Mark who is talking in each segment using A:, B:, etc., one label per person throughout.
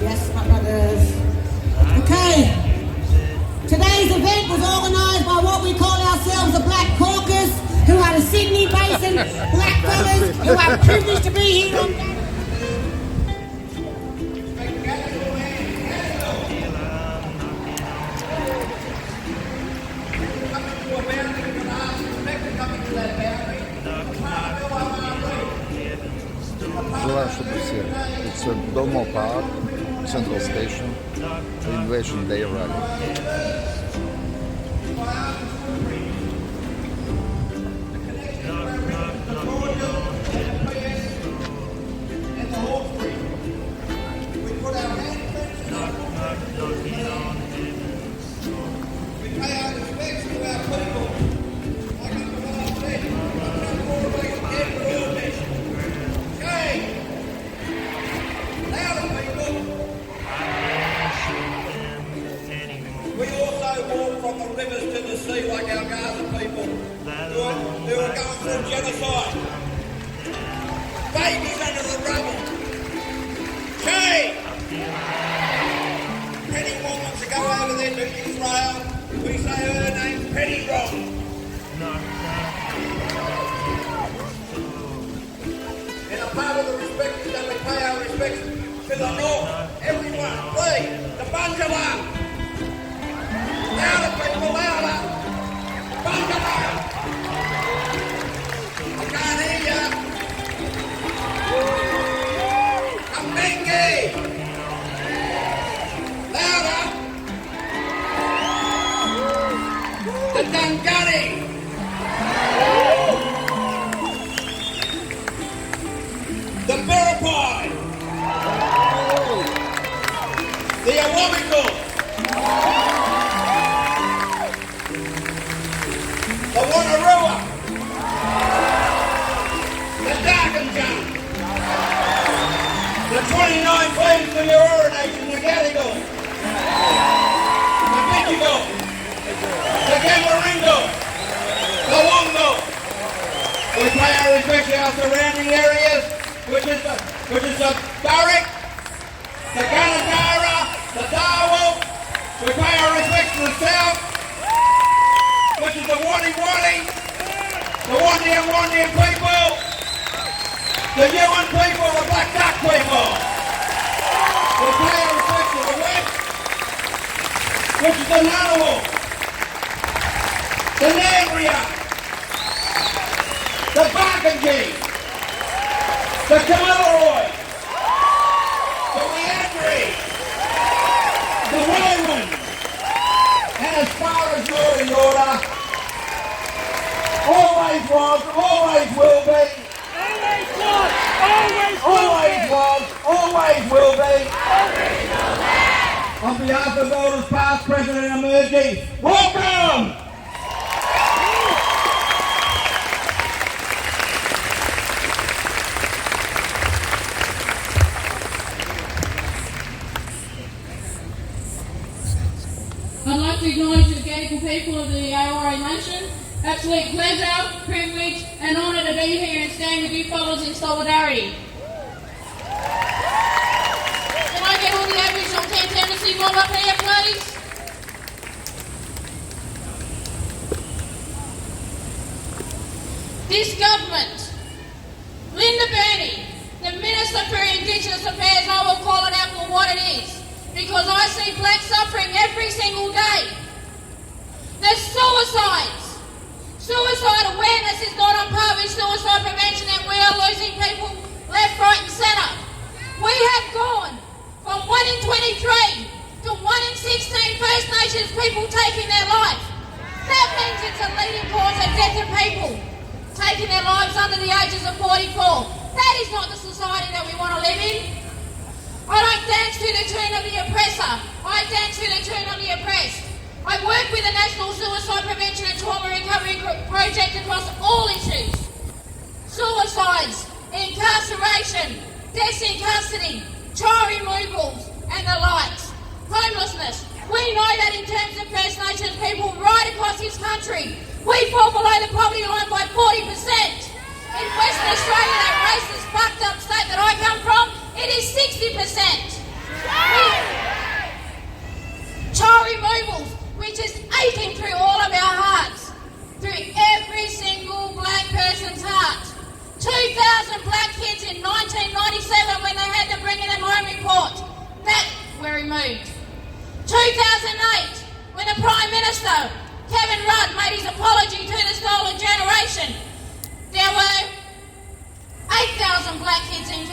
A: Yes, my brothers. Okay. Today's event was organised by what we call ourselves the Black Caucus, who are the Sydney Basin black fellas who are privileged to be here on
B: Желаю, чтобы все. It's Domo Park, Central Station, Invasion Day Rally.
C: From the rivers to the sea, like our Gaza people who are going through genocide. Babies under the rubble. Hey! Penny wants to go over there to Israel. We say her name's Penny Rock. In a part of the respect that we pay our respects to the North. Everyone, please, the Bunjala. Louder, people, louder! Bunjala! I can't hear ya! Kamingi! Louder! The Dungari! The Biripi! The Awamical! The Wanarua, the Darkinjung, the 29 claims to the Aurora Nation, the Gadigal, the Bidjigal, the Gamaringo, the Wongo. We pay our respects to our surrounding areas, which is the Burrick, the Gunnedarra, the Darwell. We pay our respects to the south, which is the Wadi, the Wandian people, the Yuan people, the Black Duck people. We pay our respects to the west, which is the Ngunnawal, the Nangria, the Barkindji, the Kamilaroi, the Wiadri, the Waywin, and as far as law and order, always was, always will be.
D: Always was, always
C: will be. On behalf of voters past, present and emerging, welcome!
E: I'd like to acknowledge the Gadigal people of the Aora Nation. Absolute pleasure, privilege and honour to be here and stand with you fellows in solidarity. Can I get all the Aboriginal Tendency mob up here, please? This government, Linda Burney, the Minister for Indigenous Affairs, I will call it out for what it is, because I see black suffering every single day. There's suicides. Suicide awareness is not on par with suicide prevention, and we are losing people left, right and centre. We have gone from 1 in 23 to 1 in 16 First Nations people taking their life. That means it's a leading cause of death of people taking their lives under the ages of 44. That is not the society that we want to live in. I don't dance to the tune of the oppressor. I dance to the tune of the oppressed. I work with the National Suicide Prevention and Trauma Recovery Project across all issues. Suicides, incarceration, deaths in custody, child removals and the likes. Homelessness. We know that in terms of First Nations people right across this country, we fall below the poverty line by 40%. In Western Australia, that racist, fucked up state that I come from, it is 60%. We removed. 2008, when the Prime Minister, Kevin Rudd, made his apology to the stolen generation, there were 8,000 black kids in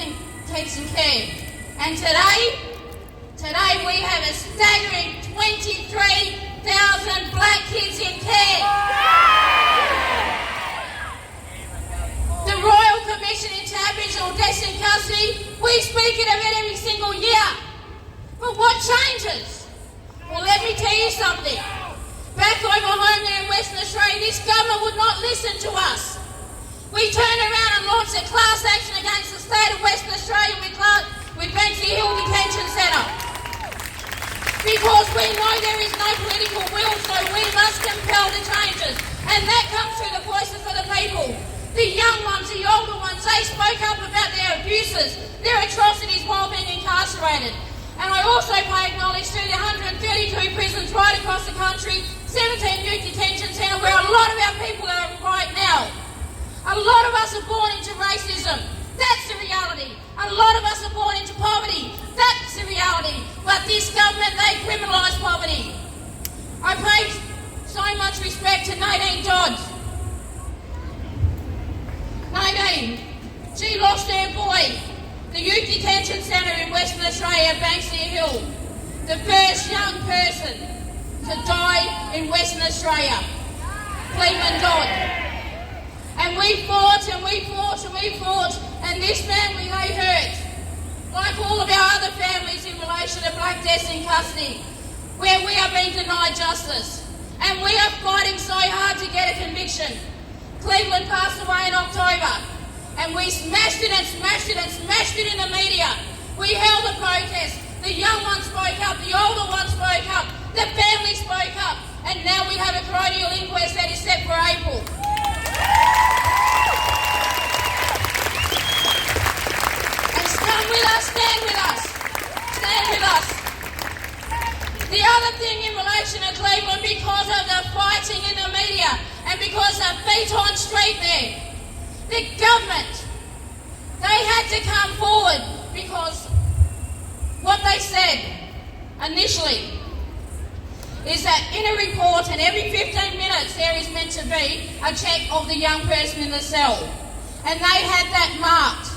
E: care. And today we have a staggering 23,000 black kids in care. The Royal Commission into Aboriginal Deaths in Custody, we speak of it every single year. But what changes? Well, let me tell you something. Back over home there in Western Australia, this government would not listen to us. We turned around and launched a class action against the state of Western Australia with Banksy Hill Detention Centre. Because we know there is no political will, so we must compel the changes. And that comes through the voices of the people. The young ones, the older ones, they spoke up about their abuses, their atrocities while being incarcerated. And I also pay acknowledge to the 132 prisons right across the country, 17 youth detention centres where a lot of our people are right now. A lot of us are born into racism. That's the reality. A lot of us are born into poverty. That's the reality. But this government, they criminalise poverty. I pay so much respect to Nadine Dodds. Nadine, she lost her boy, the youth detention centre in Western Australia, Banksia Hill. The first young person to die in Western Australia, Cleveland Dodd. And we fought and we fought and we fought, and this man we lay hurt, like all of our other families in relation to black deaths in custody, where we are being denied justice. And we are fighting so hard to get a conviction. Cleveland passed away in October, and we smashed it and smashed it and smashed it in the media. We held a protest. The young ones spoke up, the older ones spoke up, the family spoke up, and now we have a coronial inquest that is set for April. And stand with us, stand with us, stand with us. The other thing in relation to Cleveland, because of the fighting in the media and because of feet on street there, the government, they had to come forward because what they said initially is that in a report and every 15 minutes there is meant to be a check of the young person in the cell. And they had that marked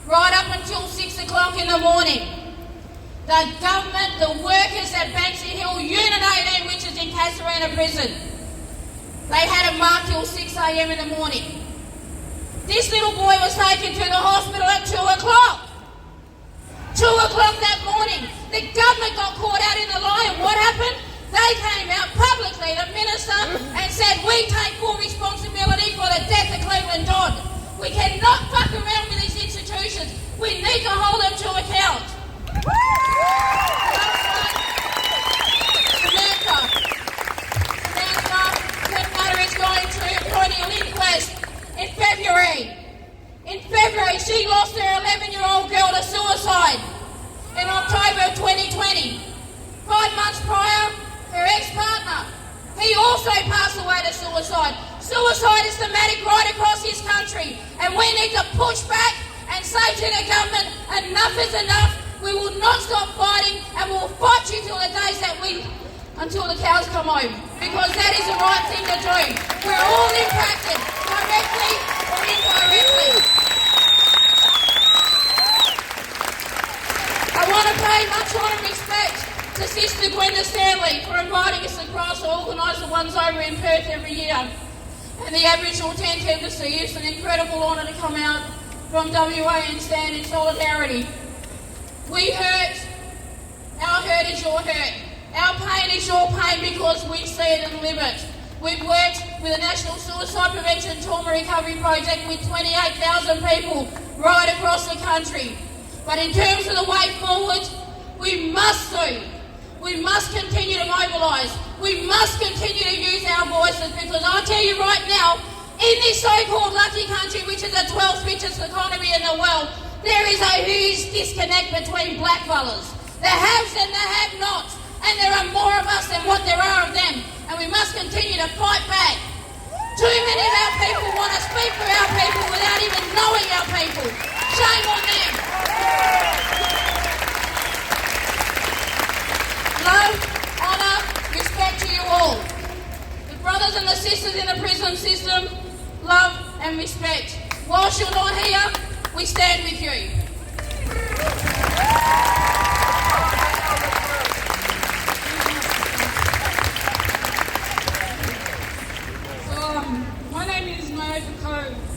E: right up until 6 o'clock in the morning. The government, the workers at Banksia Hill, Unit 18, which is in Casuarina Prison, they had it marked till 6 a.m. in the morning. This little boy was taken to the hospital at 2 o'clock. 2 o'clock that morning. The government got caught out in the lie, and what happened? They came out publicly, the minister, and said, we take full responsibility for the death of Cleveland Dodd. We cannot fuck around with these institutions. We need to hold them to account. Samantha, the matter is going to a coronial inquest in February. In February, she lost her 11-year-old girl to suicide in October of 2020. 5 months prior, her ex-partner, he also passed away to suicide. Suicide is thematic right across this country, and we need to push back and say to the government, enough is enough. We will not stop fighting, and we'll fight you till the days that until the cows come home, because that is the right thing to do. We're all impacted, directly or indirectly. I want to pay much honour and respect to Sister Gwenda Stanley for inviting us across to organise the ones over in Perth every year. And the Aboriginal Tent Embassy, it's an incredible honour to come out from WA and stand in solidarity. We hurt. Our hurt is your hurt. Our pain is your pain because we see it and live it. We've worked with the National Suicide Prevention Trauma Recovery Project with 28,000 people right across the country. But in terms of the way forward, we must do. We must continue to mobilise. We must continue to use our voices, because I'll tell you right now, in this so-called lucky country, which is the 12th richest economy in the world, there is a huge disconnect between blackfellas. The haves and the have-nots. And there are more of us than what there are of them. And we must continue to fight back. Too many of our people want to speak for our people without even knowing our people. Shame on them. system, love and respect. Whilst you're not here, we stand with you.
F: My name is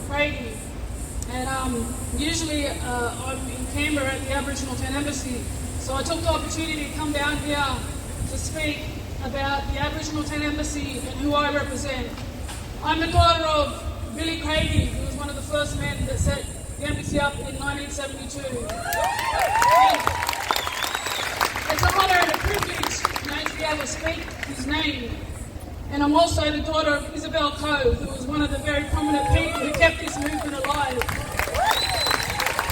F: Brady, and usually I'm in Canberra at the Aboriginal Town Embassy, so I took the opportunity to come down here to speak about the Aboriginal Town Embassy and who I represent. I'm the daughter of Billy Craigie, who was one of the first men that set the embassy up in 1972. It's an honour and a privilege to be able to speak his name. And I'm also the daughter of Isabel Coe, who was one of the very prominent people who kept this movement alive.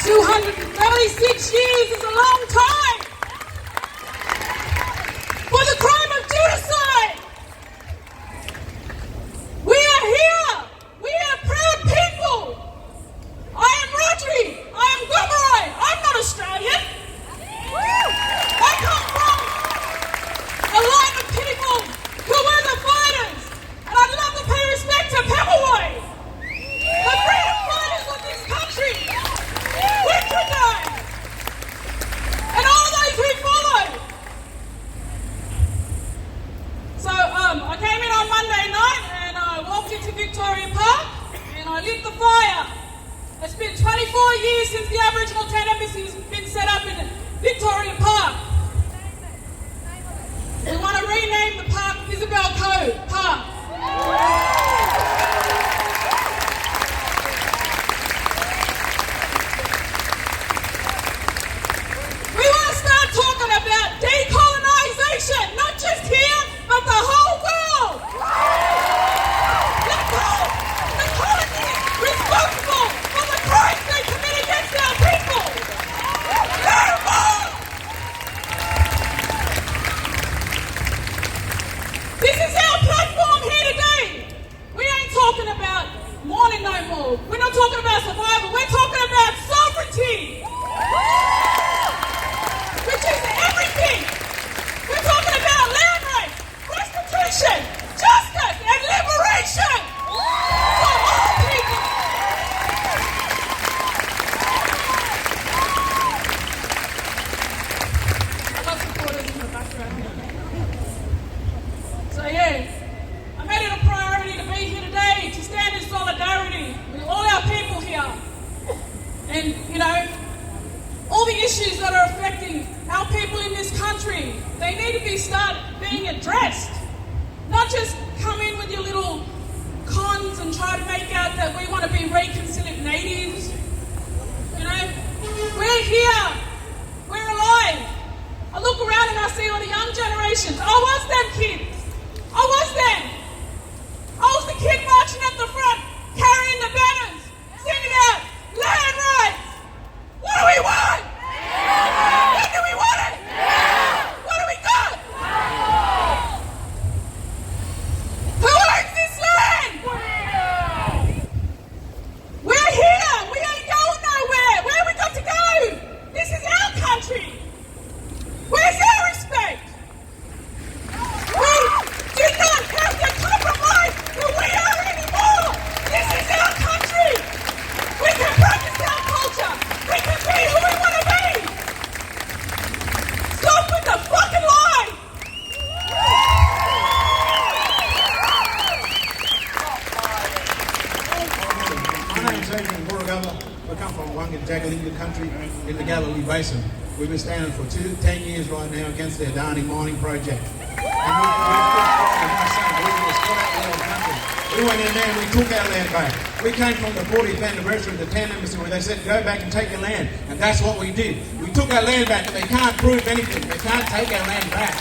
F: 236 years is a long time for the crime of genocide. We are here. We are proud people. I am Rodri. I am Gomeroi. I'm not Australian. I come from a line of people who were the fighters, and I'd love to pay respect to Pemulwuy, the freedom fighters of this country, Wittgenstein, and all those who followed. So I came in on Monday night and I walked into Victoria Park and I lit the fire. It's been 24 years since the Aboriginal Town Embassy has been set up in Victoria Park. We want to rename the park Isabel Coe Park. We want to start talking about decolonisation, not just here, but the whole world. Let go the colonies responsible for the crimes they commit against our people. No more! This is our platform here today. We ain't talking about mourning no more. We're not talking about survival. We're talking about sovereignty, which is everything. We're talking about land rights, restitution, justice, and liberation for all people. I've got supporters in the background here. So yeah, I made it a priority to be here today to stand in solidarity with all our people here. And, you know, all the issues that are affecting our people in this country, they need to start being addressed. Not just come in with your little cons and try to make out that we want to be reconciliate natives. You know, we're here. We're alive. I look around and I see all the young generations. I was them kids. I was them. I was the kid marching at the front, carrying the banners, singing out, land rights. What do we want? When do we want it? What do we got? Who owns this land? We're here. We ain't going nowhere. Where have we got to go? This is our country. Where's our respect? We do not have to compromise who we are anymore. This is our country. We can practice our culture. We can be who we want to be. Stop with the fucking lie.
G: My name's Adrian Burgala. I come from Wangajagalinga country in the Galilee Basin. We've been standing for 10 years right now against the Adani mining project. We went in there and we took our land back. We came from the 40th anniversary of the Town Embassy where they said, go back and take your land. And that's what we did. We took our land back and they can't prove anything. They can't take our land back.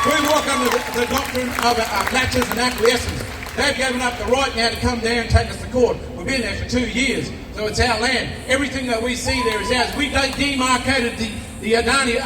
G: We walk under the doctrine of latches and acquiescence. They've given up the right now to come there and take us to court. We've been there for 2 years, so it's our land. Everything that we see there is ours. We demarcated the Adani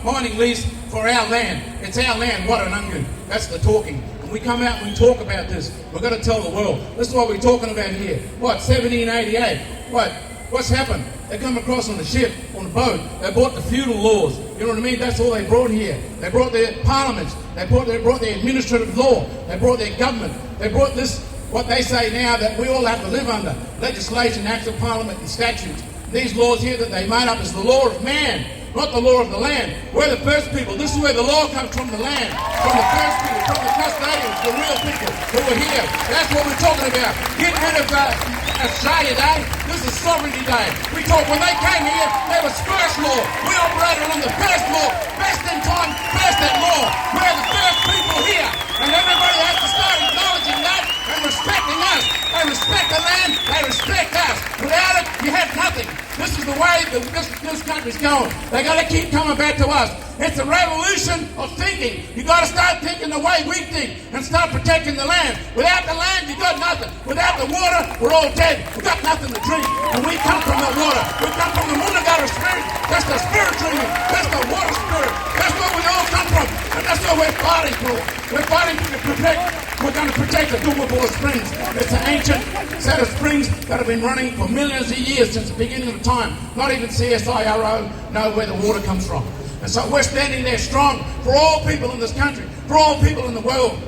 G: mining lease for our land. It's our land. What an onion. That's the talking. And we come out and we talk about this. We've got to tell the world. This is what we're talking about here. What, 1788? What, what's happened? They come across on the ship, on the boat. They brought the feudal laws. You know what I mean? That's all they brought here. They brought their parliaments. They brought their administrative law. They brought their government. They brought this, what they say now, that we all have to live under. Legislation, acts of parliament and statutes. These laws here that they made up is the law of man, not the law of the land. We're the first people. This is where the law comes from, the land. From the first people, from the custodians, the real people who were here. That's what we're talking about. Get rid of Australia Day. This is Sovereignty Day. We talk, when they came here, there was first law. We operated on the first law. Best in time, first at law. We're the first people here. And everybody has to start acknowledging that and respecting us. They respect the land, they respect us. Without it, you have nothing. This is the way this country's going. They got to keep coming back to us. It's a revolution of thinking. You got to start thinking the way we think and start protecting the land. Without the land, you got nothing. Without the water, we're all dead. We got nothing to drink. And we come from the water. We come from the Moonagara spirit. That's the spirit drinking. That's the water spirit. That's where we all come from. And that's what we're fighting for. We're fighting to protect. We're going to protect the Dugabore Springs. It's an ancient set of springs that have been running for millions of years since the beginning of time. Not even CSIRO know where the water comes from. And so we're standing there strong for all people in this country, for all people in the world.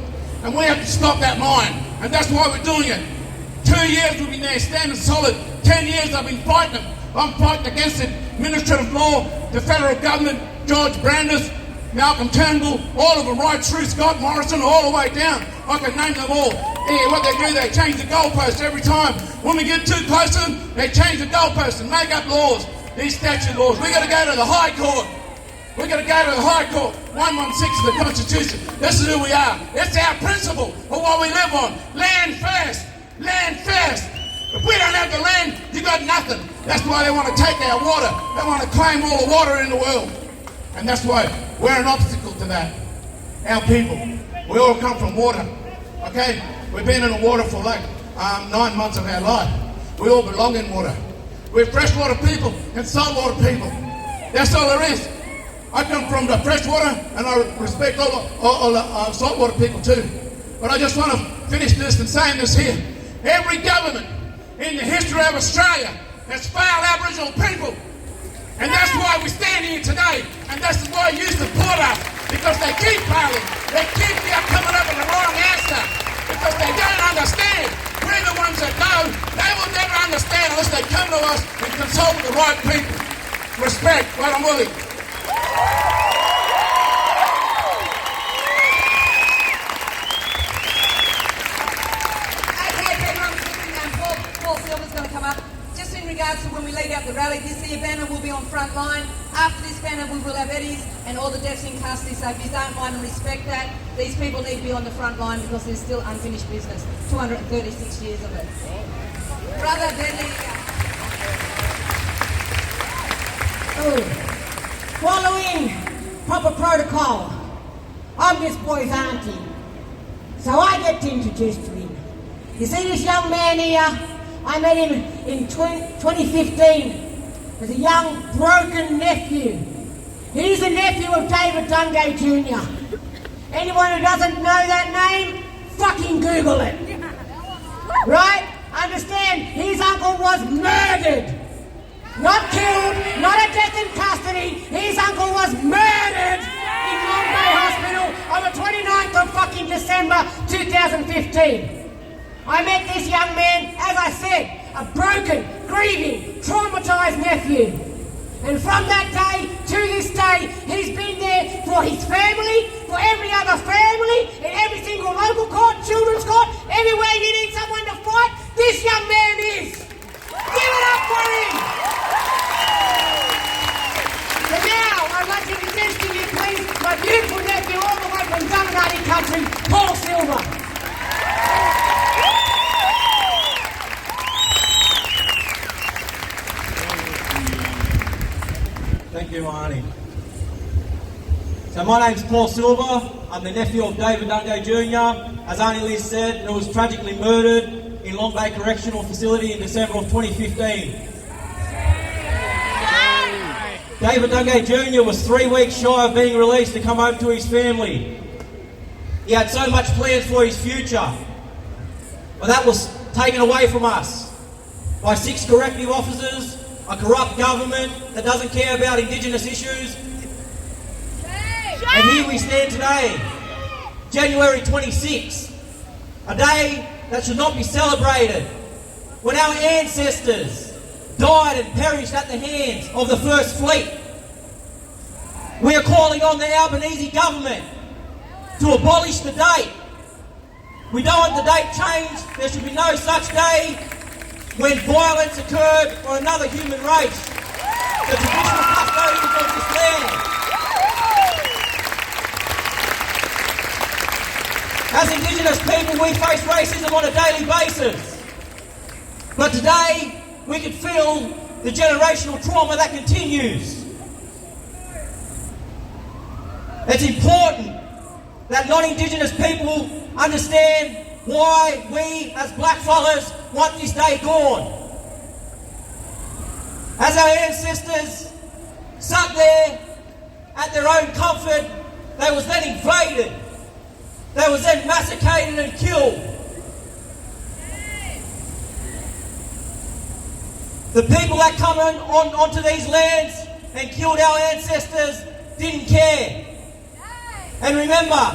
G: And we have to stop that mine. And that's why we're doing it. 2 years we've been there standing solid. 10 years I've been fighting them. I'm fighting against it. Administrative law, the federal government, George Brandis, Malcolm Turnbull, all of them right through, Scott Morrison, all the way down. I can name them all. Yeah, what they do, they change the goalposts every time. When we get too close to them, they change the goalposts and make up laws. These statute laws. We've got to go to the High Court. We've got to go to the High Court. 116 of the Constitution. This is who we are. It's our principle of what we live on. Land first. Land first. If we don't have the land, you got nothing. That's why they want to take our water. They want to claim all the water in the world. And that's why we're an obstacle to that. Our people. We all come from water. Okay? We've been in the water for like 9 months of our life. We all belong in water. We're freshwater people and saltwater people. That's all there is. I come from the freshwater and I respect all the saltwater people too. But I just want to finish this and saying this here. Every government in the history of Australia has failed Aboriginal people. And that's why we stand here today. And that's why you support us. Because they keep failing. They keep coming up with the wrong answer. Because they don't understand. We're the ones that know. They will never understand unless they come to us and consult with the right people. Respect, right, I'm Willie.
H: Paul Silver's going to come up. Just in regards to when we lead out the rally, this year banner will be on front line. After this banner, we will have Eddies and all the deaths in custody. So if you don't mind and respect that, these people need to be on the front line because there's still unfinished business. 236 years of it. Brother Bentley.
A: Following proper protocol, I'm this boy's auntie. So I get to introduce to him. You see this young man here? I met him in 2015 as a young, broken nephew. He's a nephew of David Dungay Jr. Anyone who doesn't know that name, fucking Google it. Right? Understand, his uncle was murdered. Not killed, not a death in custody. His uncle was murdered in Long Bay Hospital on the 29th of fucking December 2015. I met this young man, as I said, a broken, grieving, traumatised nephew. And from that day to this day, he's been there for his family, for every other family, in every single local court, children's court, everywhere you need someone to fight, this young man is. Give it up for him! So now, I'd like to introduce to you, please, my beautiful nephew all the way from Dungaree country, Paul Silver.
I: Thank you, Arnie. So my name's Paul Silver. I'm the nephew of David Dungay Jr. As Arnie Liz said, he was tragically murdered in Long Bay Correctional Facility in December of 2015. David Dungay Jr. was 3 weeks shy of being released to come home to his family. He had so much plans for his future, but that was taken away from us. by 6 corrective officers, a corrupt government that doesn't care about Indigenous issues. And here we stand today, January 26, a day that should not be celebrated, when our ancestors died and perished at the hands of the First Fleet. We are calling on the Albanese government to abolish the date. We don't want the date changed. There should be no such day when violence occurred on another human race, the traditional custodians of this land. As Indigenous people, we face racism on a daily basis. But today, we can feel the generational trauma that continues. It's important that non-Indigenous people understand why we, as blackfellas, want this day gone. As our ancestors sat there at their own comfort, they was then invaded. They was then massacred and killed. The people that come onto these lands and killed our ancestors didn't care. And remember,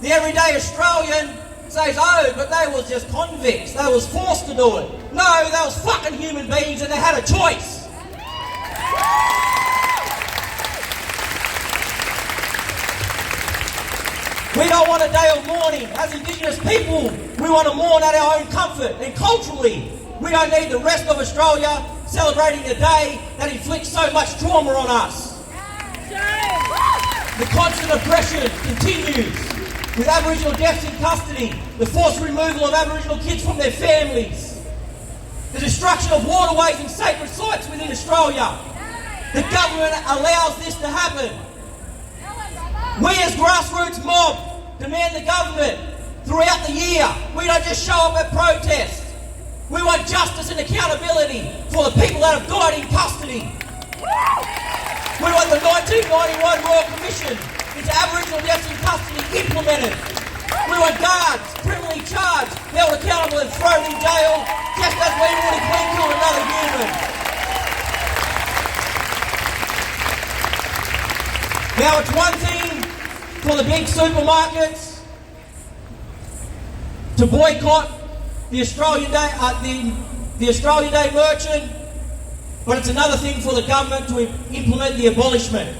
I: the everyday Australian says, oh, but they was just convicts. They was forced to do it. No, they was fucking human beings and they had a choice. We don't want a day of mourning. As Indigenous people, we want to mourn at our own comfort. And culturally, we don't need the rest of Australia celebrating a day that inflicts so much trauma on us. The constant oppression continues, with Aboriginal deaths in custody, the forced removal of Aboriginal kids from their families, the destruction of waterways and sacred sites within Australia. The government allows this to happen. We as grassroots mob demand the government throughout the year. We don't just show up at protests. We want justice and accountability for the people that have died in custody. We want the 1991 Royal Commission into Aboriginal deaths in custody implemented. We want guards criminally charged, held accountable and thrown in jail, just as we would if we killed another human. Now it's one thing for the big supermarkets to boycott the Australian Day merchant, but it's another thing for the government to implement the abolishment.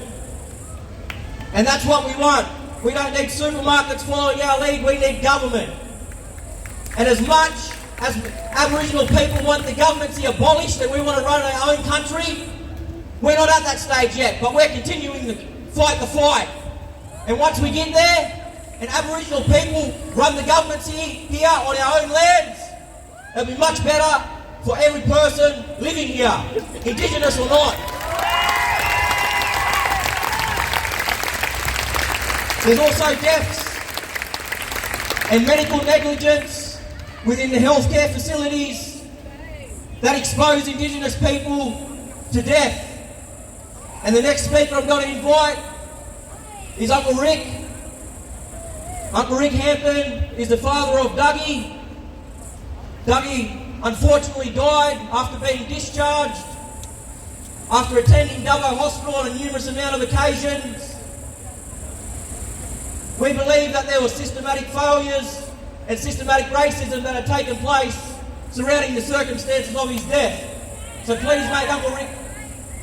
I: And that's what we want. We don't need supermarkets following our lead, we need government. And as much as Aboriginal people want the government to be abolished and we want to run our own country, we're not at that stage yet, but we're continuing to fight the fight. And once we get there, and Aboriginal people run the governments here on our own lands, it'll be much better for every person living here, Indigenous or not. There's also deaths and medical negligence within the healthcare facilities that expose Indigenous people to death. And the next speaker I'm going to invite is Uncle Rick. Uncle Rick Hampton is the father of Dougie. Dougie unfortunately died after being discharged, after attending Dubbo Hospital on a numerous amount of occasions. We believe that there were systematic failures and systematic racism that had taken place surrounding the circumstances of his death. So please make Uncle Rick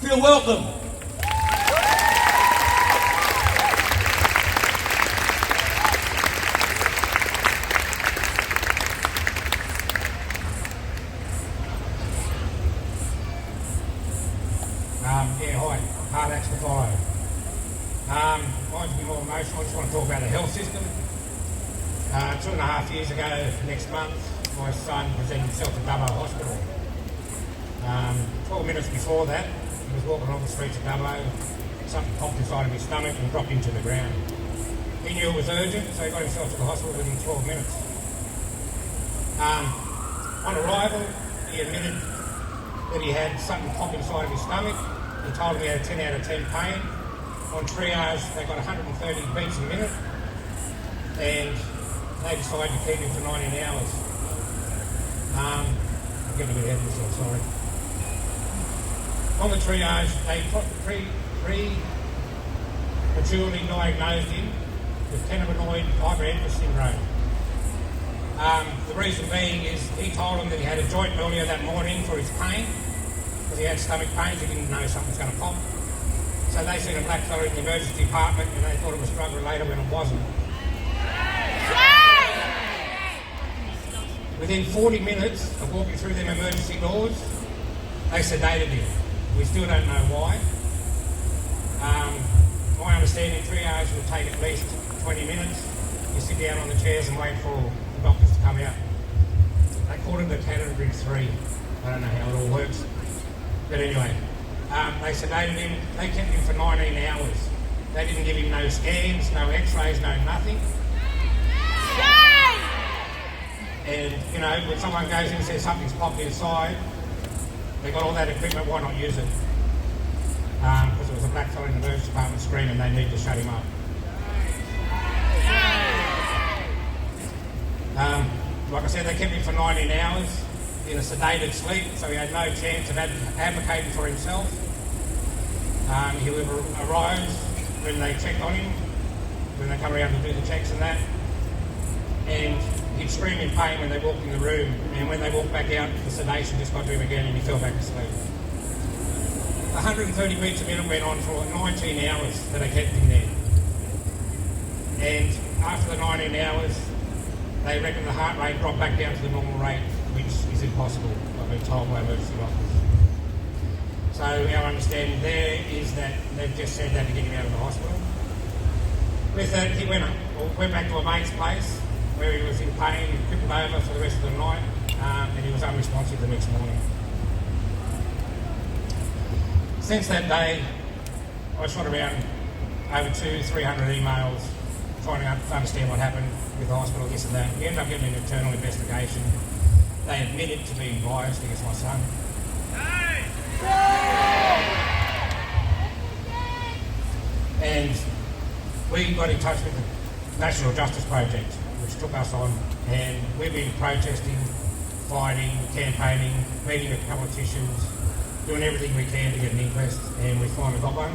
I: feel welcome.
J: Hi, hard acts to follow. Mine's a bit more emotional. I just want to talk about the health system. 2.5 years ago, next month, my son presented himself to Dubbo Hospital. 12 minutes before that, he was walking along the streets of Dubbo, something popped inside of his stomach and dropped into the ground. He knew it was urgent, so he got himself to the hospital within 12 minutes. On arrival, he admitted that he had something pop inside of his stomach. He told me he had a 10 out of 10 pain. On triage, they got 130 beats a minute, and they decided to keep him for 19 hours. I'm getting a bit ahead of myself, sorry. On the triage, they prematurely diagnosed him with cannabinoid hyperemesis syndrome. The reason being is he told them that he had a joint earlier that morning for his pain, because he had stomach pains, he didn't know something was going to pop. So they sent a black fella in the emergency department and they thought it was drug related when it wasn't. Within 40 minutes of walking through them emergency doors, they sedated him. We still don't know why. My understanding, triage will take at least 20 minutes. You sit down on the chairs and wait for the doctors to come out. They called it the category 3. I don't know how it all works. But anyway, they sedated him. They kept him for 19 hours. They didn't give him no scans, no x-rays, no nothing. And, you know, when someone goes in and says something's popped inside, they got all that equipment, why not use it? Because it was a black fella in the emergency department screaming, they need to shut him up. Like I said, they kept him for 19 hours in a sedated sleep, so he had no chance of advocating for himself. He arose when they checked on him, when they come around to do the checks and that, and he'd scream in pain when they walked in the room, and when they walked back out, the sedation just got to him again and he fell back to sleep. 130 beats a minute went on for 19 hours that they kept him there. And after the 19 hours, they reckon the heart rate dropped back down to the normal rate, which is impossible, I've been told by emergency doctors. So our understanding there is that they've just said that to get him out of the hospital. With that, he went back to a mate's place where he was in pain, he crippled over for the rest of the night, and he was unresponsive the next morning. Since that day, I shot around over 200-300 emails trying to understand what happened with the hospital, this and that. We ended up getting an internal investigation. They admitted to being biased against my son. And we got in touch with the National Justice Project, which took us on, and we've been protesting, fighting, campaigning, meeting with politicians, doing everything we can to get an inquest, and we finally got one.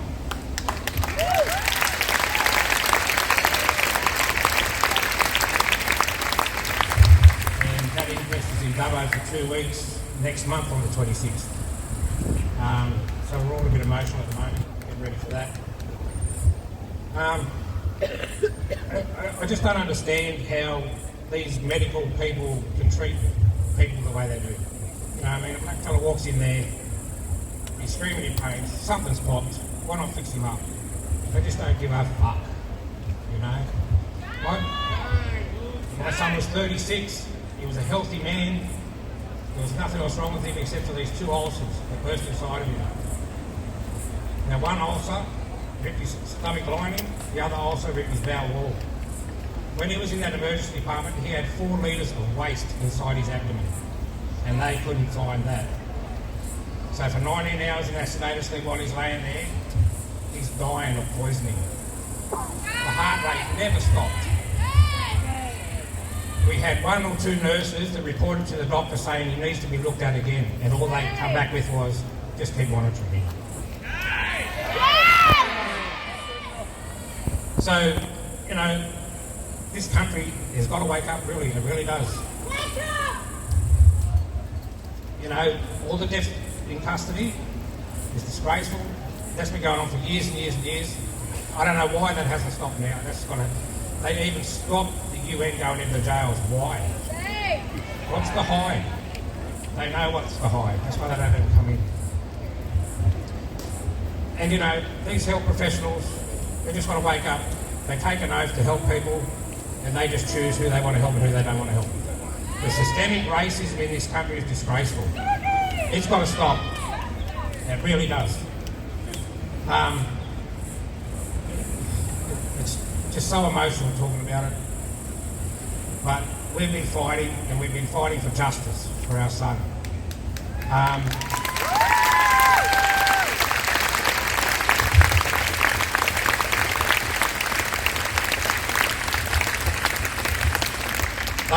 J: And that inquest is in Dubbo for 2 weeks, next month on the 26th. So we're all a bit emotional at the moment, getting ready for that. I just don't understand how these medical people can treat people the way they do. You know, I mean, a black fella walks in there, he's screaming in pain, something's popped, why not fix him up? They just don't give a fuck, you know. My son was 36, he was a healthy man, there was nothing else wrong with him except for these 2 ulcers that burst inside of him. Now one ulcer ripped his stomach lining, the other ulcer ripped his bowel wall. When he was in that emergency department, he had 4 litres of waste inside his abdomen, and they couldn't find that. So for 19 hours in that sedated sleep while he's laying there, he's dying of poisoning. The heart rate never stopped. We had 1 or 2 nurses that reported to the doctor saying he needs to be looked at again, and all they come back with was, just keep monitoring him. So, you know, this country has got to wake up, really, it really does. You know, all the deaths in custody is disgraceful. That's been going on for years and years and years. I don't know why that hasn't stopped now. They even stopped the UN going into jails. Why? What's the hide? They know what's the hide. That's why they don't even come in. And you know, these health professionals, they just want to wake up. They take an oath to help people, and they just choose who they want to help and who they don't want to help. The systemic racism in this country is disgraceful. It's got to stop. It really does. It's just so emotional talking about it. But we've been fighting, and we've been fighting for justice for our son.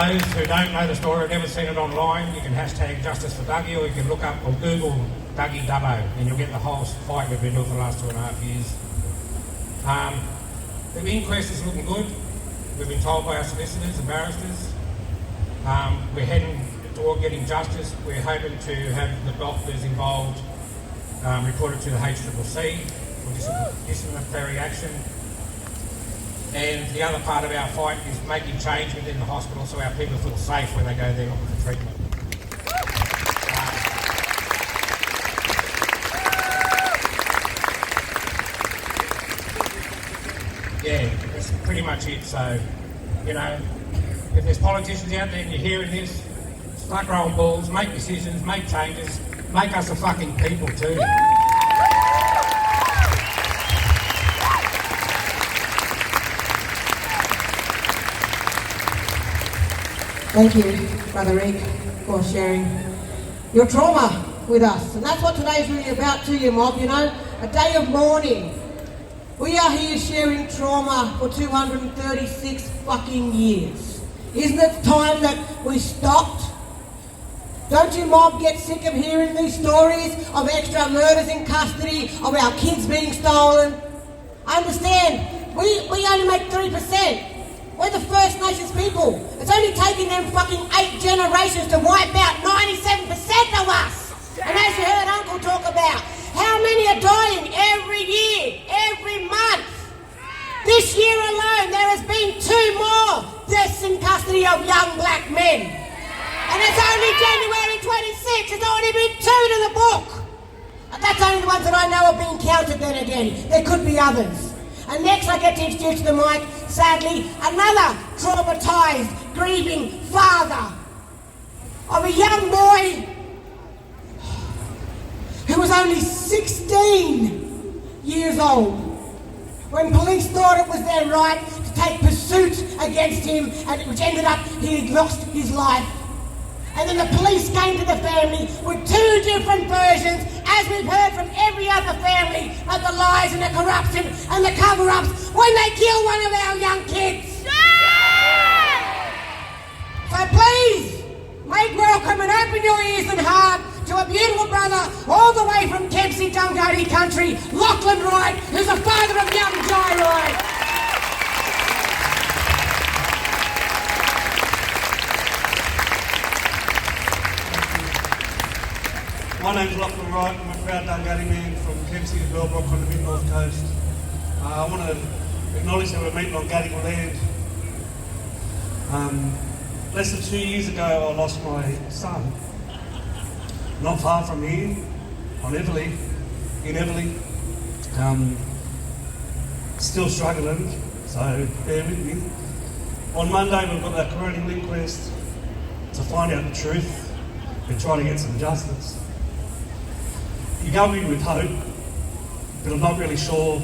J: those who don't know the story, never seen it online, you can hashtag Justice for Dougie, or you can look up or Google Dougie Dubbo, and you'll get the whole fight we've been doing for the last 2.5 years. The inquest is looking good. We've been told by our solicitors and barristers. We're heading toward getting justice. We're hoping to have the doctors involved reported to the HCCC for disciplinary action. And the other part of our fight is making change within the hospital so our people feel safe when they go there looking for treatment. Yeah, that's pretty much it. So, you know, if there's politicians out there and you're hearing this, start growing balls, make decisions, make changes, make us a fucking people too.
A: Thank you, Brother Rick, for sharing your trauma with us. And that's what today's really about to you, mob, you know, a day of mourning. We are here sharing trauma for 236 fucking years. Isn't it time that we stopped? Don't you, mob, get sick of hearing these stories of extra murders in custody, of our kids being stolen? I understand, we only make 3%. We're the First Nations people. It's only taken them fucking 8 generations to wipe out 97% of us. And as you heard Uncle talk about, how many are dying every year, every month? This year alone, there has been 2 more deaths in custody of young black men. And it's only January 26, it's already been 2 to the book. And that's only the ones that I know are being counted then again. There could be others. And next I get to introduce to the mic, sadly, another traumatised, grieving father of a young boy who was only 16 years old when police thought it was their right to take pursuit against him, and which ended up he had lost his life. And then the police came to the family with 2 different versions, as we've heard from every other family, of the lies and the corruption and the cover-ups when they kill one of our young kids. So please, make welcome and open your ears and heart to a beautiful brother all the way from Kempsey, Dungari country, Lachlan Wright, who's the father of young Jai Wright.
K: My name's Lachlan Wright. I'm a proud Dungari man from Kempsey to Bellbrook on the mid-north coast. I want to acknowledge that we're meeting on Gadigal land. Less than 2 years ago, I lost my son. Not far from here, in Everley. Still struggling, so bear with me. On Monday, we've got that coronial inquest to find out the truth and try to get some justice. You go in with hope, but I'm not really sure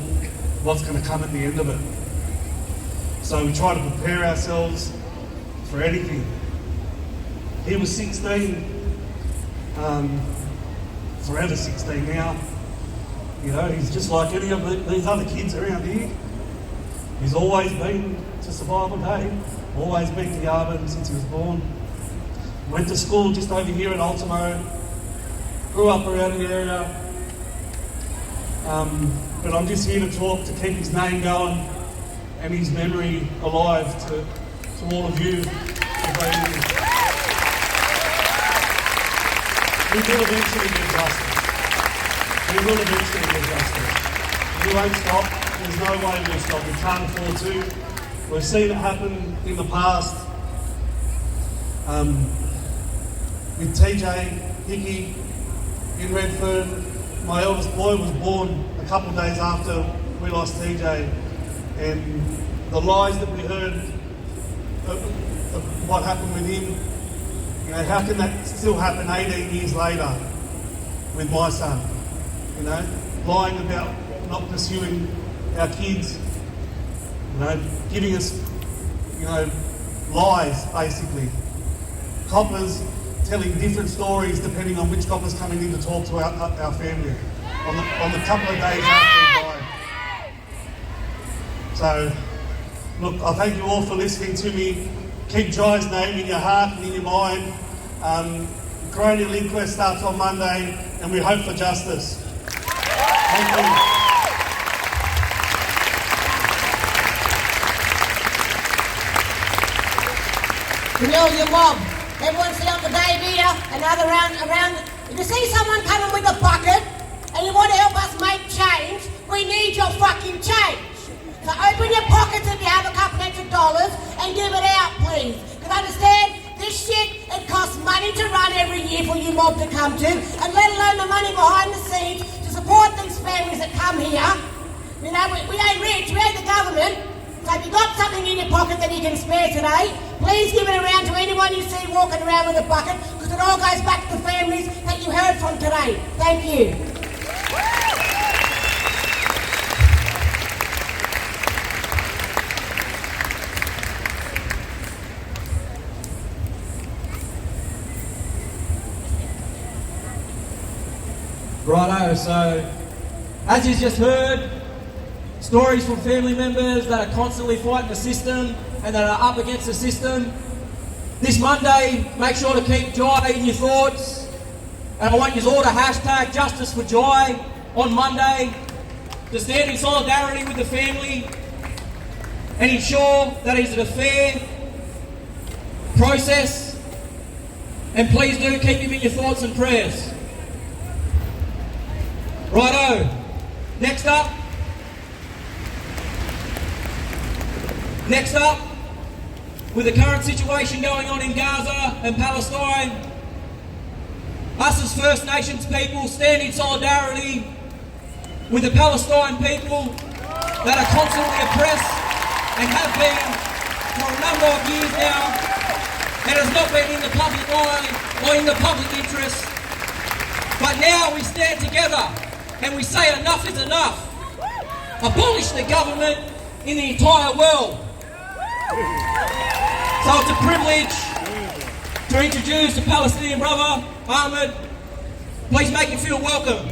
K: what's going to come at the end of it. So we try to prepare ourselves for anything. He was 16, forever 16 now. You know, he's just like any of these other kids around here. He's always been to Survival Day, always been to Yarburn since he was born. Went to school just over here in Ultimo, grew up around the area. But I'm just here to talk, to keep his name going and his memory alive to all of you. We will eventually get justice. We will eventually get justice. We won't stop. There's no way we'll stop. We can't afford to. We've seen it happen in the past. With TJ, Hickey, in Redfern. My eldest boy was born a couple of days after we lost TJ, and the lies that we heard of what happened with him, you know, how can that still happen 18 years later with my son? You know, lying about not pursuing our kids, you know, giving us, you know, lies basically. Coppers telling different stories depending on which copper's coming in to talk to our family on the couple of days after he died. So, look, I thank you all for listening to me. keep Jai's name in your heart and in your mind. The coronial inquest starts on Monday, and we hope for justice. Thank you.
A: Your mob. Everyone sit up the day here and around. If you see someone coming with a bucket and you want to help us make change, we need your fucking change. So open your pockets if you have a couple extra dollars and give it out, please. Because understand, this shit, it costs money to run every year for you mob to come to, and let alone the money behind the scenes to support these families that come here. You know, we ain't rich, we ain't the government. So if you've got something in your pocket that you can spare today, please give it around to anyone you see walking around with a bucket, because it all goes back to the families that you heard from today. Thank you.
I: Righto, so as you just heard, stories from family members that are constantly fighting the system and that are up against the system. This Monday, make sure to keep Jai in your thoughts, and I want you all to hashtag Justice for Jai on Monday to stand in solidarity with the family and ensure that it's a fair process, and please do keep him in your thoughts and prayers. Righto, next up, with the current situation going on in Gaza and Palestine, us as First Nations people stand in solidarity with the Palestine people that are constantly oppressed and have been for a number of years now, and has not been in the public eye or in the public interest. But now we stand together and we say enough is enough. Abolish the government in the entire world. So it's a privilege to introduce the Palestinian brother, Ahmed. Please make him feel welcome.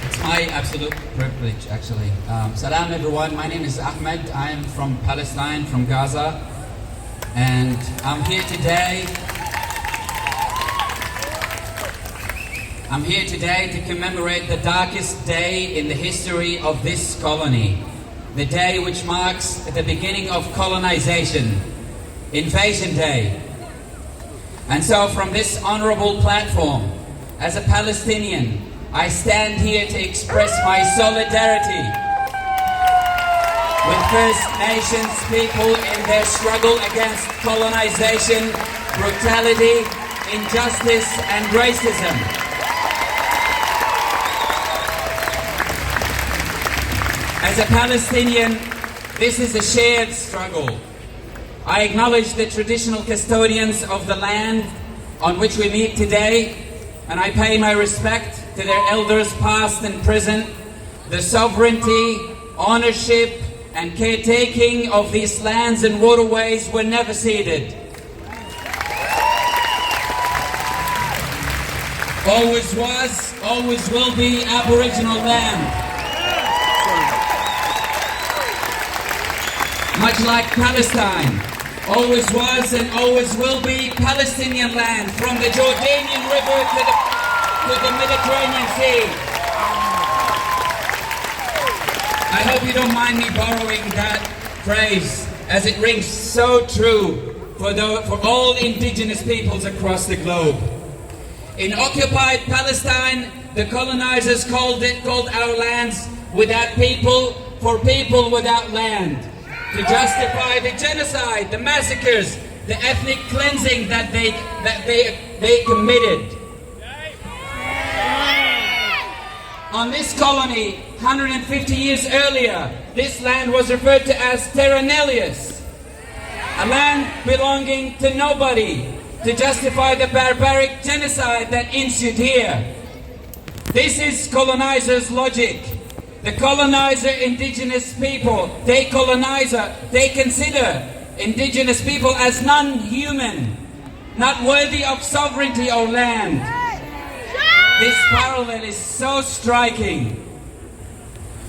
L: It's my absolute privilege, actually. Salam everyone, my name is Ahmed. I am from Palestine, from Gaza. And I'm here today to commemorate the darkest day in the history of this colony. The day which marks the beginning of colonization, Invasion Day. And so from this honorable platform, as a Palestinian, I stand here to express my solidarity with First Nations people in their struggle against colonization, brutality, injustice, and racism. As a Palestinian, this is a shared struggle. I acknowledge the traditional custodians of the land on which we meet today, and I pay my respect to their elders past and present. The sovereignty, ownership, and caretaking of these lands and waterways were never ceded. Always was, always will be Aboriginal land. Much like Palestine, always was and always will be Palestinian land, from the Jordanian River to the Mediterranean Sea. I hope you don't mind me borrowing that phrase, as it rings so true for all indigenous peoples across the globe. In occupied Palestine, the colonizers called our lands without people, for people without land, to justify the genocide, the massacres, the ethnic cleansing that they committed. On this colony, 150 years earlier, this land was referred to as Terra Nullius, a land belonging to nobody, to justify the barbaric genocide that ensued here. This is colonizers' logic. The colonizer, indigenous people, they consider indigenous people as non-human, not worthy of sovereignty or land. This parallel is so striking.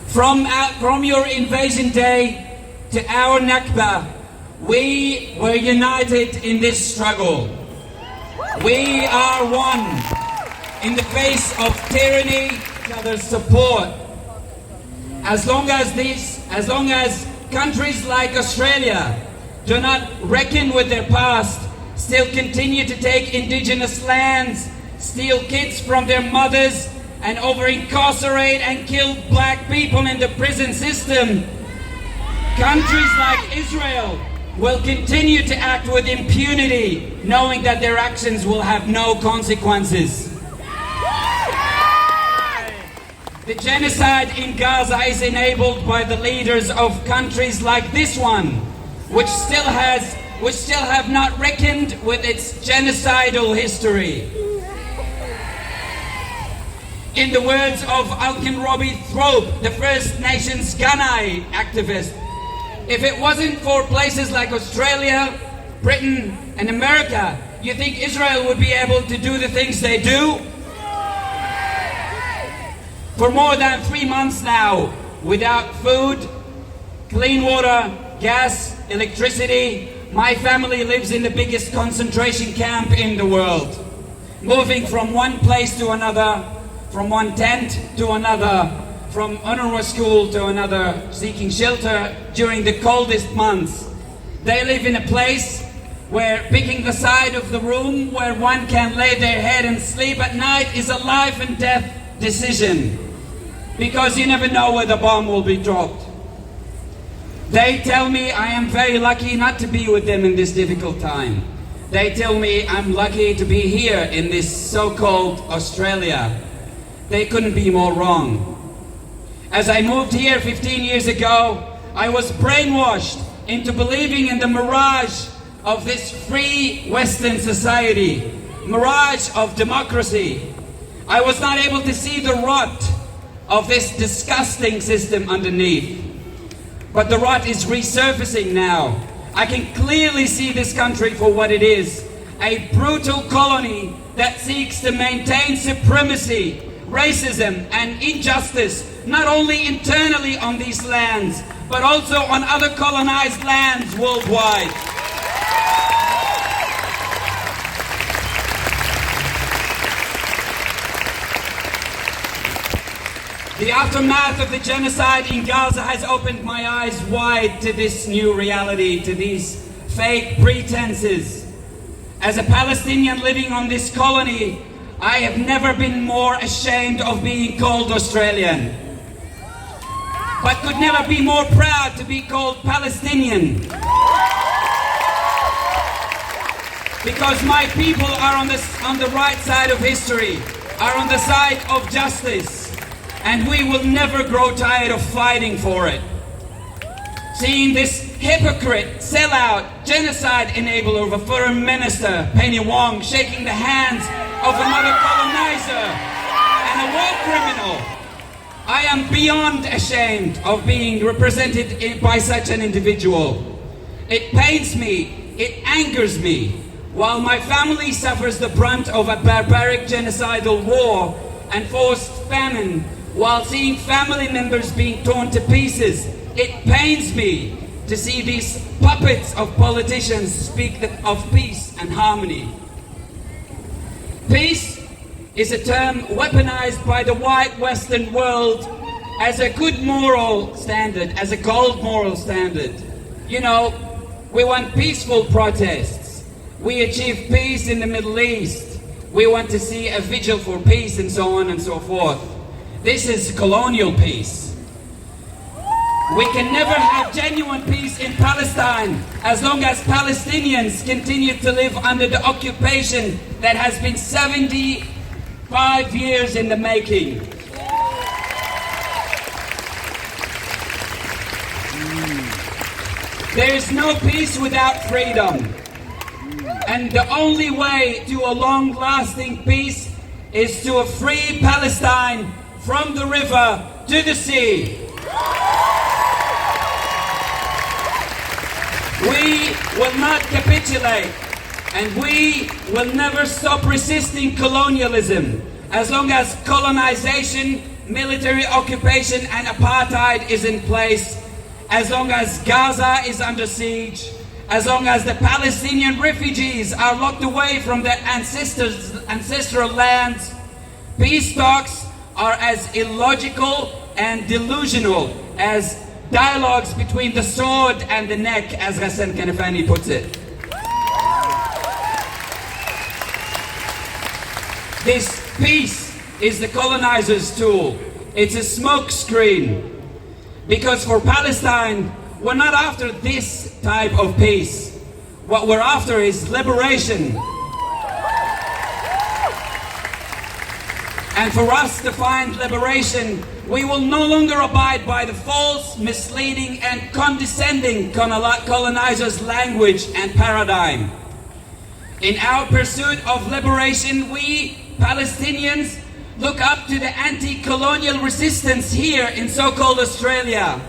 L: From your invasion day to our Nakba, we were united in this struggle. We are one in the face of tyranny, each other's support. As long as countries like Australia do not reckon with their past, still continue to take indigenous lands, steal kids from their mothers, and over-incarcerate and kill black people in the prison system, countries like Israel will continue to act with impunity, knowing that their actions will have no consequences. The genocide in Gaza is enabled by the leaders of countries like this one, which still have not reckoned with its genocidal history. In the words of Alkin-Robbie Thrope, the First Nations Gunai activist, if it wasn't for places like Australia, Britain and America, you think Israel would be able to do the things they do? For more than 3 months now, without food, clean water, gas, electricity, my family lives in the biggest concentration camp in the world, moving from one place to another, from one tent to another, from UNRWA school to another, seeking shelter during the coldest months. They live in a place where picking the side of the room where one can lay their head and sleep at night is a life and death decision, because you never know where the bomb will be dropped. They tell me I am very lucky not to be with them in this difficult time. They tell me I'm lucky to be here in this so-called Australia. They couldn't be more wrong. As I moved here 15 years ago, I was brainwashed into believing in the mirage of this free Western society, mirage of democracy. I was not able to see the rot of this disgusting system underneath. But the rot is resurfacing now. I can clearly see this country for what it is, a brutal colony that seeks to maintain supremacy, racism and injustice, not only internally on these lands, but also on other colonized lands worldwide. The aftermath of the genocide in Gaza has opened my eyes wide to this new reality, to these fake pretenses. As a Palestinian living on this colony, I have never been more ashamed of being called Australian, but could never be more proud to be called Palestinian. Because my people are on the right side of history, are on the side of justice, and we will never grow tired of fighting for it. Seeing this hypocrite, sellout, genocide enabler of a foreign minister, Penny Wong, shaking the hands of another colonizer and a war criminal, I am beyond ashamed of being represented by such an individual. It pains me, it angers me, while my family suffers the brunt of a barbaric genocidal war and forced famine, while seeing family members being torn to pieces. It pains me to see these puppets of politicians speak of peace and harmony. Peace is a term weaponized by the white Western world as a good moral standard, as a gold moral standard. You know, we want peaceful protests. We achieve peace in the Middle East. We want to see a vigil for peace and so on and so forth. This is colonial peace. We can never have genuine peace in Palestine as long as Palestinians continue to live under the occupation that has been 75 years in the making. There is no peace without freedom. And the only way to a long-lasting peace is to a free Palestine from the river to the sea. We will not capitulate, and we will never stop resisting colonialism as long as colonization military occupation and apartheid is in place, as long as Gaza is under siege, as long as the Palestinian refugees are locked away from their ancestral lands, peace talks are as illogical and delusional as dialogues between the sword and the neck, as Ghassan Kanafani puts it. This peace is the colonizer's tool. It's a smoke screen. Because for Palestine, we're not after this type of peace. What we're after is liberation. And for us to find liberation, we will no longer abide by the false, misleading and condescending colonizers' language and paradigm. In our pursuit of liberation, we Palestinians look up to the anti-colonial resistance here in so-called Australia.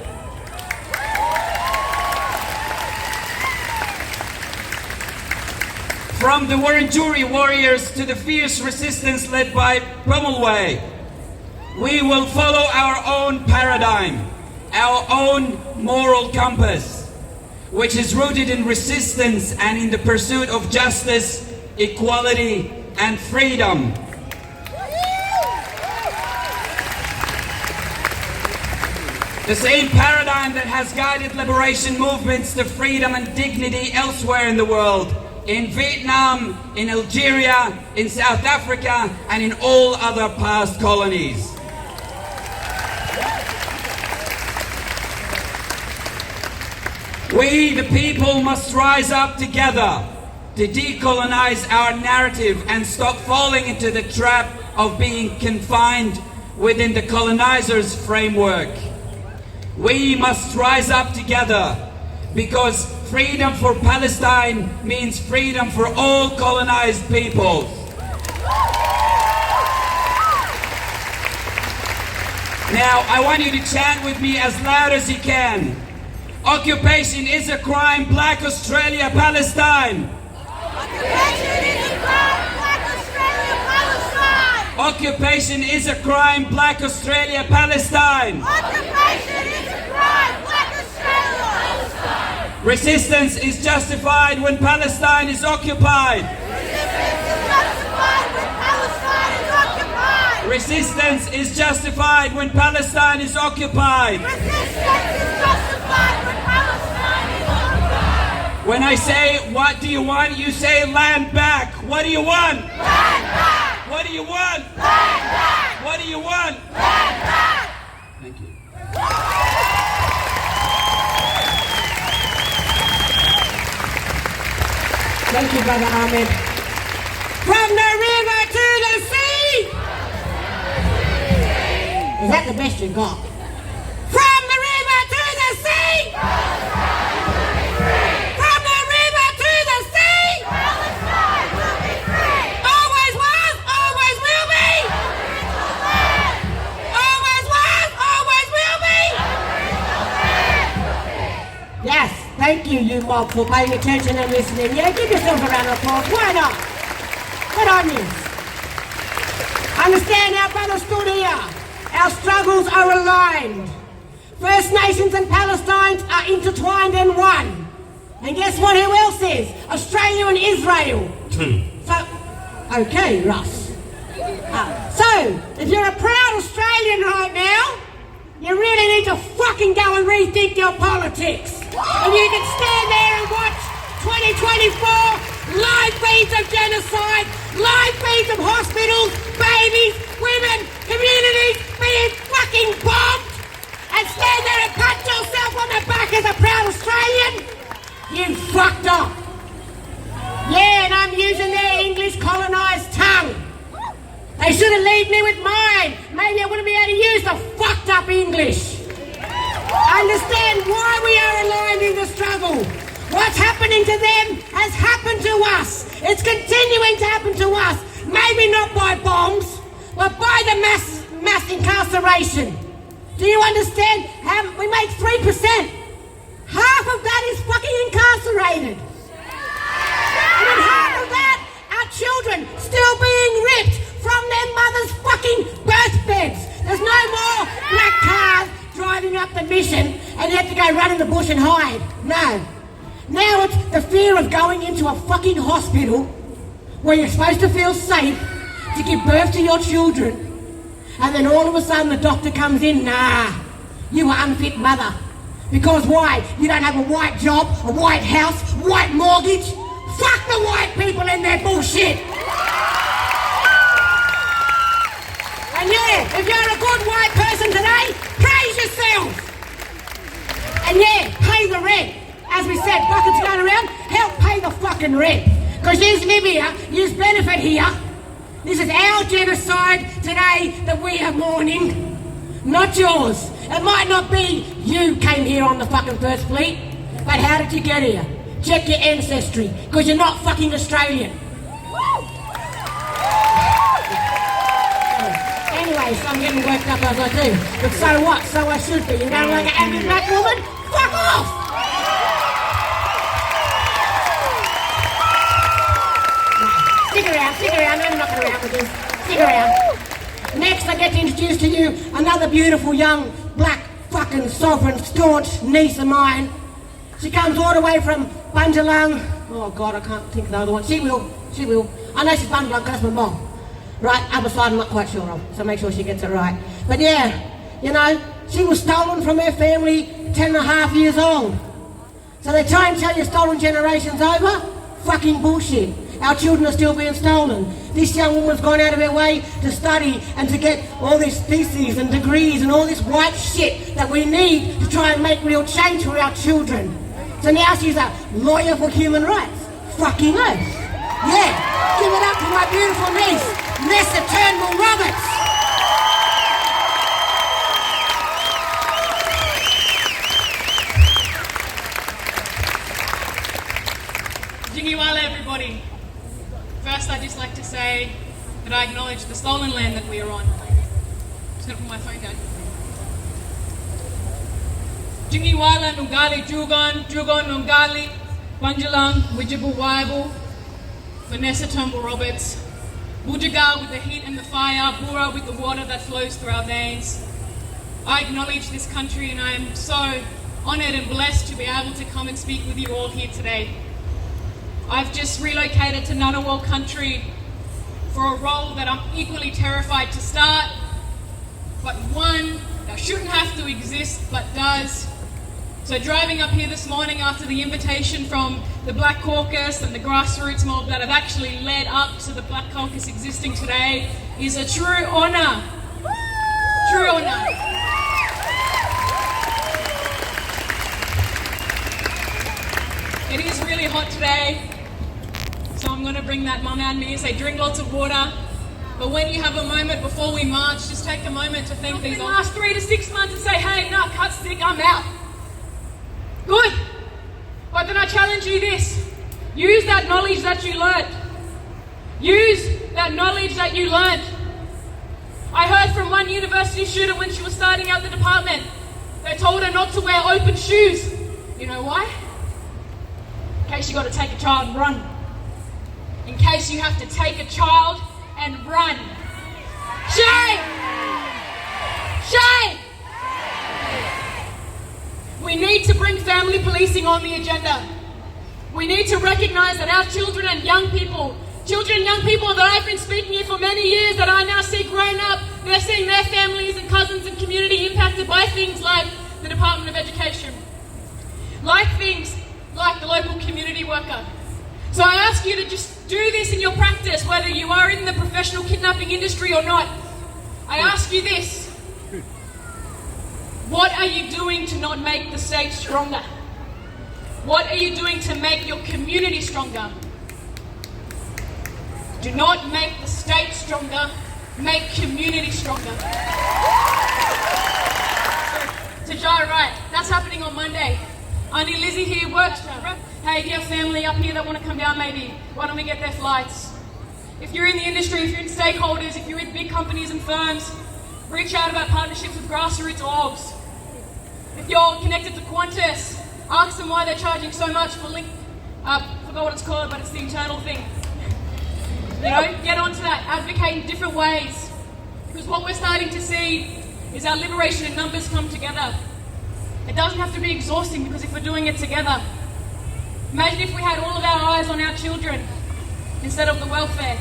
L: From the Wurundjeri warriors to the fierce resistance led by Pumulway, we will follow our own paradigm, our own moral compass, which is rooted in resistance and in the pursuit of justice, equality, and freedom. The same paradigm that has guided liberation movements to freedom and dignity elsewhere in the world, in Vietnam, in Algeria, in South Africa, and in all other past colonies. We, the people, must rise up together to decolonize our narrative and stop falling into the trap of being confined within the colonizer's framework. We must rise up together because freedom for Palestine means freedom for all colonized peoples. Now, I want you to chant with me as loud as you can. Occupation is a crime, Black Australia, Palestine.
E: Occupation is a crime, Black Australia, Palestine.
L: Occupation is a crime, Black Australia, Palestine.
E: Occupation is a crime, Black Australia, Palestine.
L: Resistance is justified when Palestine is occupied.
E: Resistance is justified when Palestine is occupied.
L: Resistance is justified when Palestine is occupied.
E: Resistance is justified when Palestine is occupied.
L: When I say, what do you want? You say, land back. What do you want?
E: Land back.
L: What do you want?
E: Land back.
L: What do you want?
E: Land back.
L: Thank you.
A: Thank you, Brother Ahmed. From the river to the sea. Is that the best you got? From the river to the sea. From the river to the sea.
E: Palestine will be free.
A: Always was, always will be. Always was, always will be. Yes, thank you, you mob, for paying attention and listening. Yeah, give yourself a round of applause. Why not? Good on you. Understand our brothers stood here. Our struggles are aligned. First Nations and Palestine are intertwined and one. And guess what? Who else is? Australia and Israel. So, okay, Russ. So, if you're a proud Australian right now, you really need to fucking go and rethink your politics. And you can stand there and watch 2024 live feeds of genocide, live feeds of hospitals, babies, women, communities being fucking bombed, and stand there and pat yourself on the back as a proud Australian. You fucked up. Yeah, and I'm using their English colonised tongue. They should have left me with mine. Maybe I wouldn't be able to use the fucked up English. Understand why we are aligned in the struggle. What's happening to them has happened to us. It's continuing to happen to us. Maybe not by bombs, but by the mass incarceration. Do you understand? We make 3%. Half of that is fucking incarcerated. And then half of that are children still being ripped from their mother's fucking birth beds. There's no permission and you have to go run in the bush and hide. No. Now it's the fear of going into a fucking hospital where you're supposed to feel safe to give birth to your children, and then all of a sudden the doctor comes in, nah, you are unfit mother. Because why? You don't have a white job, a white house, white mortgage? Fuck the white people and their bullshit! And yeah, if you're a good white person today, praise yourself! And yeah, pay the rent. As we said, buckets going around, help pay the fucking rent. Because you live here, you benefit here. This is our genocide today that we are mourning, not yours. It might not be you came here on the fucking first fleet, but how did you get here? Check your ancestry, because you're not fucking Australian. Anyway, so I'm getting worked up as I do. But so what? So I should be. You don't like an angry black woman? Fuck off! Stick around, I'm not around with this. Stick around. Next, I get to introduce to you another beautiful young black fucking sovereign staunch niece of mine. She comes all the way from Bunjalung. Oh God, I can't think of the other one. She will. I know she's Bunjalung, that's my mom. Right, other side I'm not quite sure of, so make sure she gets it right. But yeah, you know, she was stolen from her family 10.5 years old. So they try and tell you stolen generation's over? Fucking bullshit. Our children are still being stolen. This young woman's gone out of her way to study and to get all these theses and degrees and all this white shit that we need to try and make real change for our children. So now she's a lawyer for human rights. Fucking oath. Yeah, give it up to my beautiful niece, Nessa Turnbull Roberts.
F: Jingiwala, everybody. First, I'd just like to say that I acknowledge the stolen land that we are on. Just gonna put my phone down. Jingiwala, Nungali, Jugon, Nungali, Bunjalung, Wijibu Waibu, Vanessa Turnbull Roberts, Bujagal with the heat and the fire, Bura with the water that flows through our veins. I acknowledge this country and I am so honoured and blessed to be able to come and speak with you all here today. I've just relocated to Ngunnawal country for a role that I'm equally terrified to start, but one that shouldn't have to exist but does. So driving up here this morning after the invitation from the Black Caucus and the grassroots mob that have actually led up to the Black Caucus existing today is a true honour. True honour. It is really hot today. So I'm going to bring that mum and me and say drink lots of water. But when you have a moment before we march, just take a moment to thank these last 3 to 6 months and say, hey, no, cut stick, I'm out. Good. But then I challenge you this. Use that knowledge that you learned. Use that knowledge that you learned. I heard from one university student when she was starting out the department, they told her not to wear open shoes. You know why? In case you got to take a child and run. In case you have to take a child and run. Shame! Shame! We need to bring family policing on the agenda. We need to recognise that our children and young people that I've been speaking here for many years, that I now see grown up, they're seeing their families and cousins and community impacted by things like the Department of Education. Like things like the local community worker. So I ask you to just do this in your practice, whether you are in the professional kidnapping industry or not. I ask you this. What are you doing to not make the state stronger? What are you doing to make your community stronger? Do not make the state stronger, make community stronger. So Jai, right, that's happening on Monday. Auntie Lizzie here works. Hey, do you have family up here that want to come down maybe? Why don't we get their flights? If you're in the industry, if you're in stakeholders, if you're in big companies and firms, reach out about partnerships with grassroots orgs. If you're connected to Qantas, ask them why they're charging so much for forgot what it's called, but it's the internal thing. You know, get onto that, advocate in different ways. Because what we're starting to see is our liberation in numbers come together. It doesn't have to be exhausting because if we're doing it together. Imagine if we had all of our eyes on our children instead of the welfare.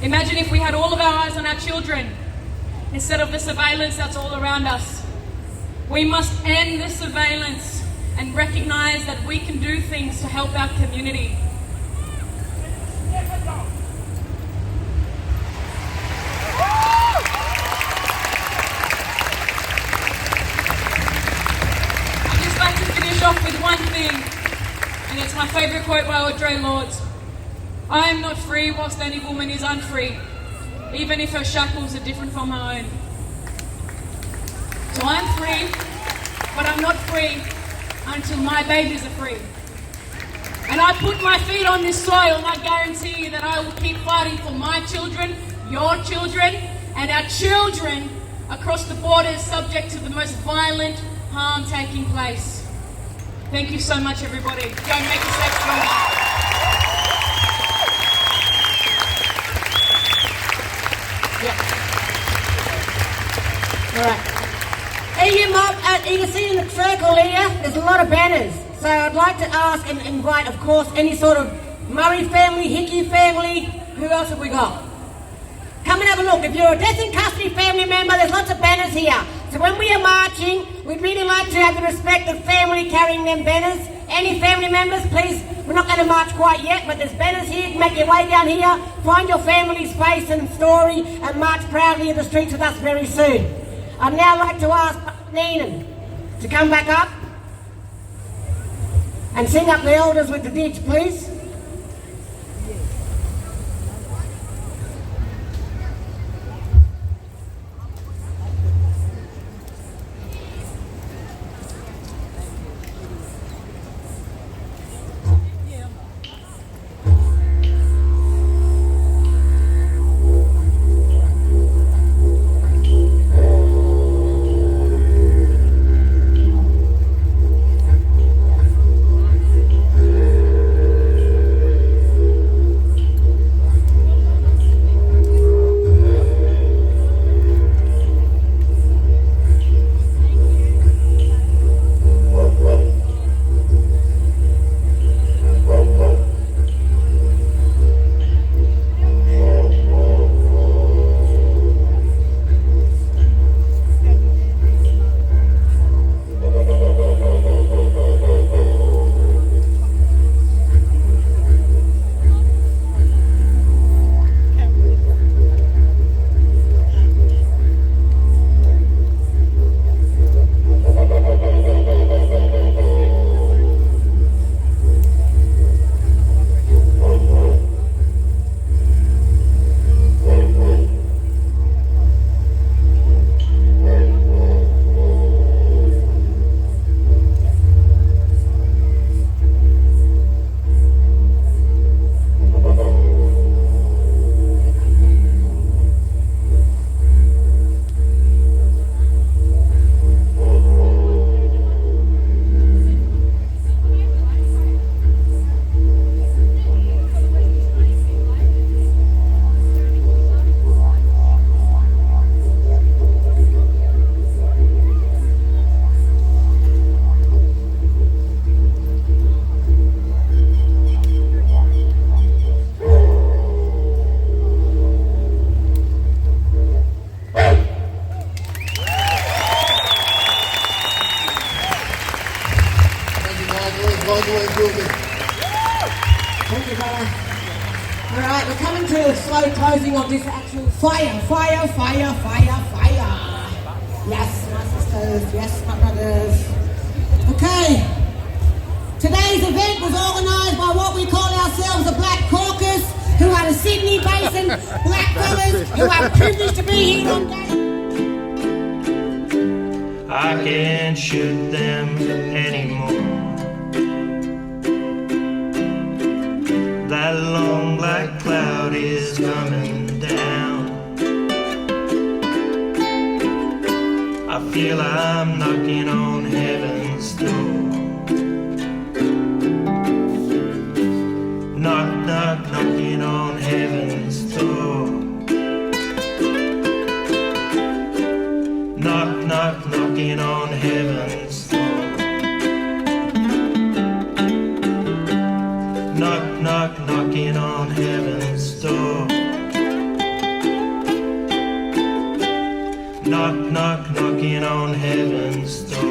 F: Imagine if we had all of our eyes on our children instead of the surveillance that's all around us. We must end the surveillance and recognise that we can do things to help our community. I'd just like to finish off with one thing, and it's my favourite quote by Audre Lorde. I am not free whilst any woman is unfree, even if her shackles are different from her own. So I'm free, but I'm not free until my babies are free. And I put my feet on this soil and I guarantee you that I will keep fighting for my children, your children, and our children across the borders subject to the most violent harm taking place. Thank you so much, everybody. Go and make a safe choice.
A: Alright. You can see in the circle here, there's a lot of banners. So I'd like to ask and invite, of course, any sort of Murray family, Hickey family, who else have we got? Come and have a look. If you're a death in custody family member, there's lots of banners here. So when we are marching, we'd really like to have the respect of family carrying them banners. Any family members, please, we're not going to march quite yet, but there's banners here. Make your way down here, find your family's face and story, and march proudly in the streets with us very soon. I'd now like to ask Neenan to come back up and sing up the elders with the ditch, please. Thank you, brother. All right, we're coming to a slow closing of this actual fire. Yes, my sisters, yes, my brothers. Okay, today's event was organised by what we call ourselves the Black Caucus, who are the Sydney Basin black fellas who are privileged to be here on day.
M: I can't shoot them anymore. That long black cloud is coming down. I feel I'm knocking on heaven's door. Knock, knock, knocking on heaven's door. Knock, knock, knocking on heaven's door. Knock, knock, knocking on heaven's door.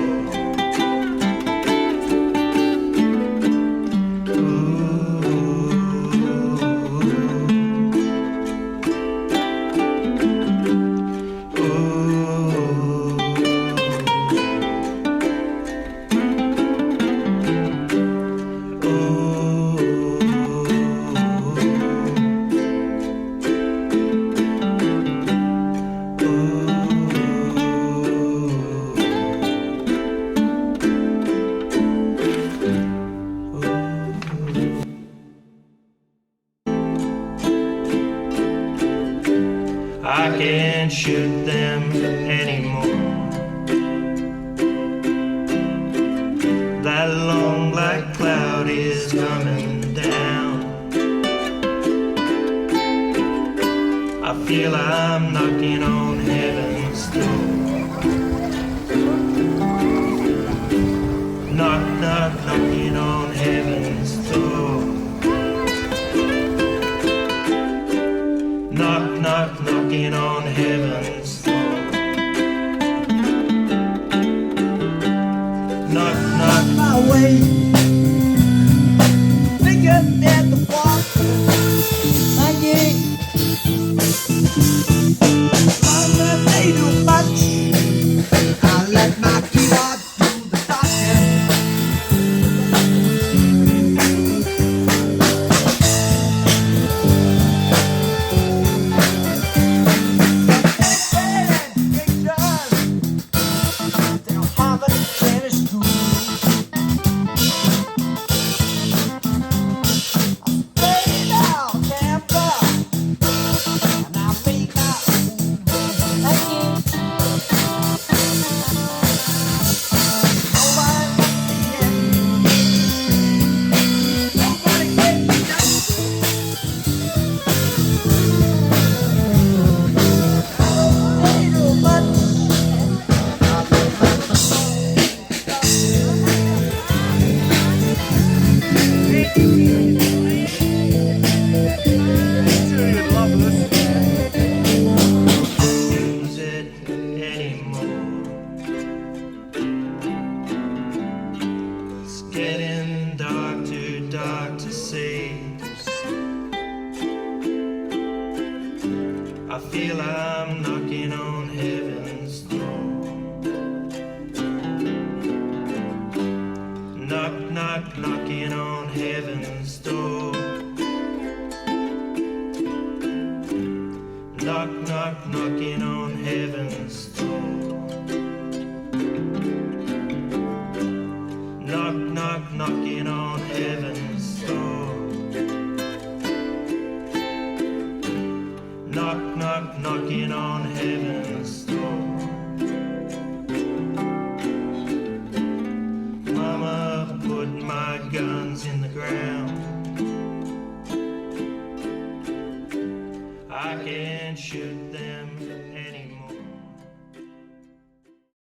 M: I can't shoot them anymore. That long black cloud is coming down. I feel I'm knocking on heaven's door. Knock, knock, knocking on heaven's door. Knock, knock, knocking on heaven's door. Knock, knock.
N: My way, bigger than the water. Again, mama made too much. I let my keyboard do the talking.
M: I feel I'm knocking on heaven's door. Knock, knock, knocking on heaven's door. Knock, knock, knocking on heaven's door. Knock, knock, knocking on heaven's door. Knock, knock, knocking on heaven's door. Mama put my guns in the ground. I can't shoot them